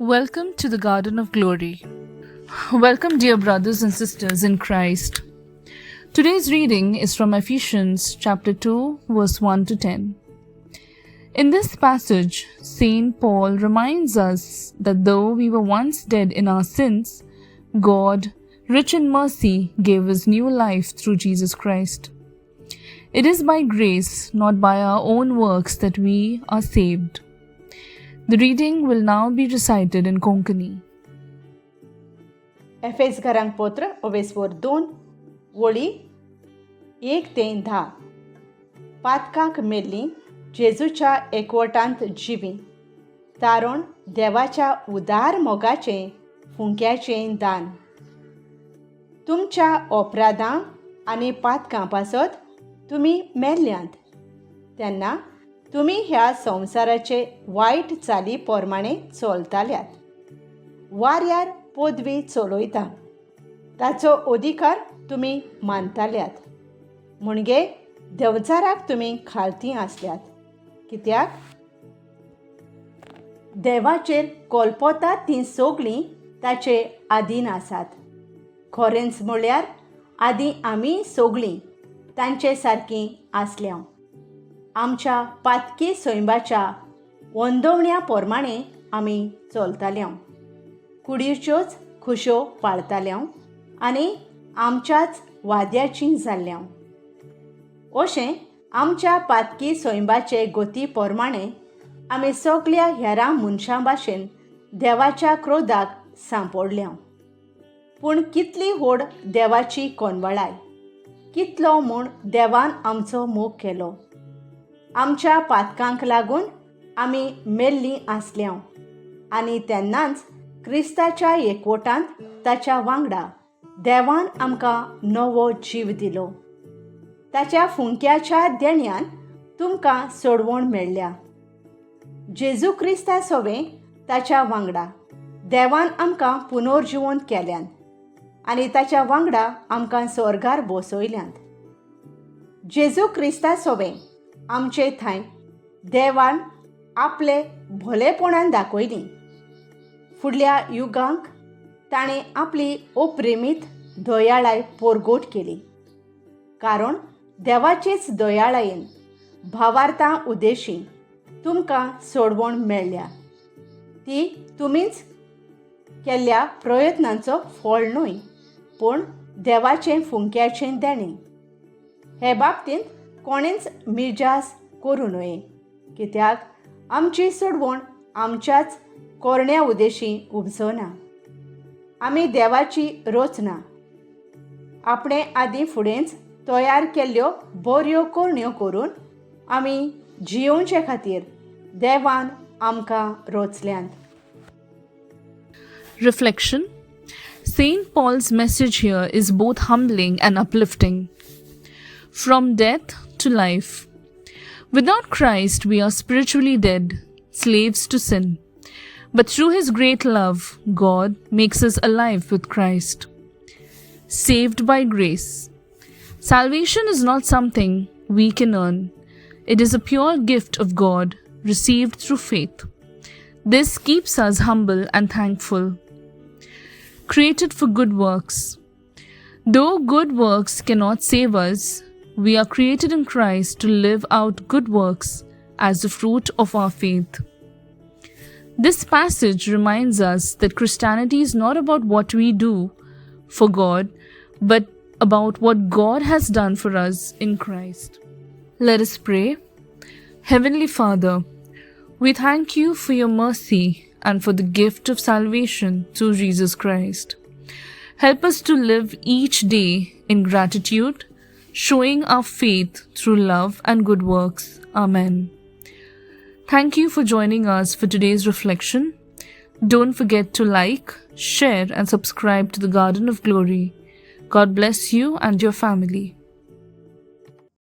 Welcome to the Garden of Glory. Welcome, dear brothers and sisters in Christ. Today's reading is from Ephesians chapter 2, verse 1 to 10. In this passage, St. Paul reminds us that though we were once dead in our sins, God, rich in mercy, gave us new life through Jesus Christ. It is by grace, not by our own works, that we are saved. The reading will now be recited in Konkani. एफेसकारांक पत्र ओवेसवर 2 वळी 1 ते 10. पातकांक मेल्लीं जेजूच्या एकवटांत जिवी तारण देवाच्या उदार मोगाचें फुंक्याचें दान. तुमच्या अपराधां आनी पातकां पासत तुमी मेल्ल्यांत तेन्ना तुमी ह्या संवसाराचे वायट चाली पोरमाणें चलताल्यात. वाऱ्यार पदवी चलोयता ताचो अधिकार तुमी मानताल्यात. म्हणजे देवचाराक तुमी खालतीं आसल्यात. कित्याक देवाचेर कोलपोतात तीं सगळीं ताचे आधीन आसात. खरेंच म्हळ्यार आदीं आमी सगळीं तांचे सारकीं आसल्या. आमच्या पातकी सैमाच्या वंदवण्या पोरमाणें आमी चलताल्या. कुडीच्योच खुशो पाळताल्या आनी आमच्याच वाद्याचीं जाल्ल्या. अशें आमच्या पातकी सैमाचे गती पोरमाणें आमी सगळ्या हेरां मनशां भाशेन देवाच्या क्रोधाक सांपडल्या. पूण कितली व्हड देवाची कोनवळाय, कितलो म्हूण देवान आमचो मोग केलो. आमच्या पातकांक लागून आमी मेल्लीं आसल्या आनी तेन्नाच क्रिस्ताच्या एकवटांत ताच्या वांगडा देवान आमकां नवो जीव दिलो. ताच्या फुंक्याच्या देण्यान तुमकां सोडवण मेळ्ळ्या. जेजू क्रिस्ता सोवें ताच्या वांगडा देवान आमकां पुनर्जिवंत केल्यान आनी ताच्या वांगडा आमकां स्वर्गार बसयल्यांत. जेजू क्रिस्ता सोवें आमचे थंय देवान आपले भलेपणान दाखयलीं. फुडल्या युगांक ताणें आपली अप्रेमीत दयाळाय परगट केली. कारण देवाचेच दयाळायेन भावार्थां उद्देशी तुमकां सोडवण मेळ्ळ्या. ती तुमीच केल्ल्या प्रयत्नांचो फळ न्हय, पूण देवाचें फुंक्याचें देणें. हे बाबतींत कोणेंच मिजास करूं नये, कित्याक आमची सोडवण आमच्याच कोरण्या उद्देशी उपजना. आमी देवाची रचना आपणे आदीं फुडेंच तयार केल्ल्यो बऱ्यो कोरण्यो करून आमी जियोवचे खातीर देवान आमकां रचल्यांत. Reflection. St. Paul's message here is both humbling and uplifting. From death to life. Without Christ, we are spiritually dead, slaves to sin. But through His great love, God makes us alive with Christ. Saved by grace. Salvation is not something we can earn. It is a pure gift of God, received through faith. This keeps us humble and thankful. Created for good works. Though good works cannot save us, we are created in Christ to live out good works as the fruit of our faith. This passage reminds us that Christianity is not about what we do for God, but about what God has done for us in Christ. Let us pray. Heavenly Father, we thank you for your mercy and for the gift of salvation through Jesus Christ. Help us to live each day in gratitude, showing our faith through love and good works. Amen. Thank you for joining us for today's reflection. Don't forget to like, share, and subscribe to the Garden of Glory. God bless you and your family.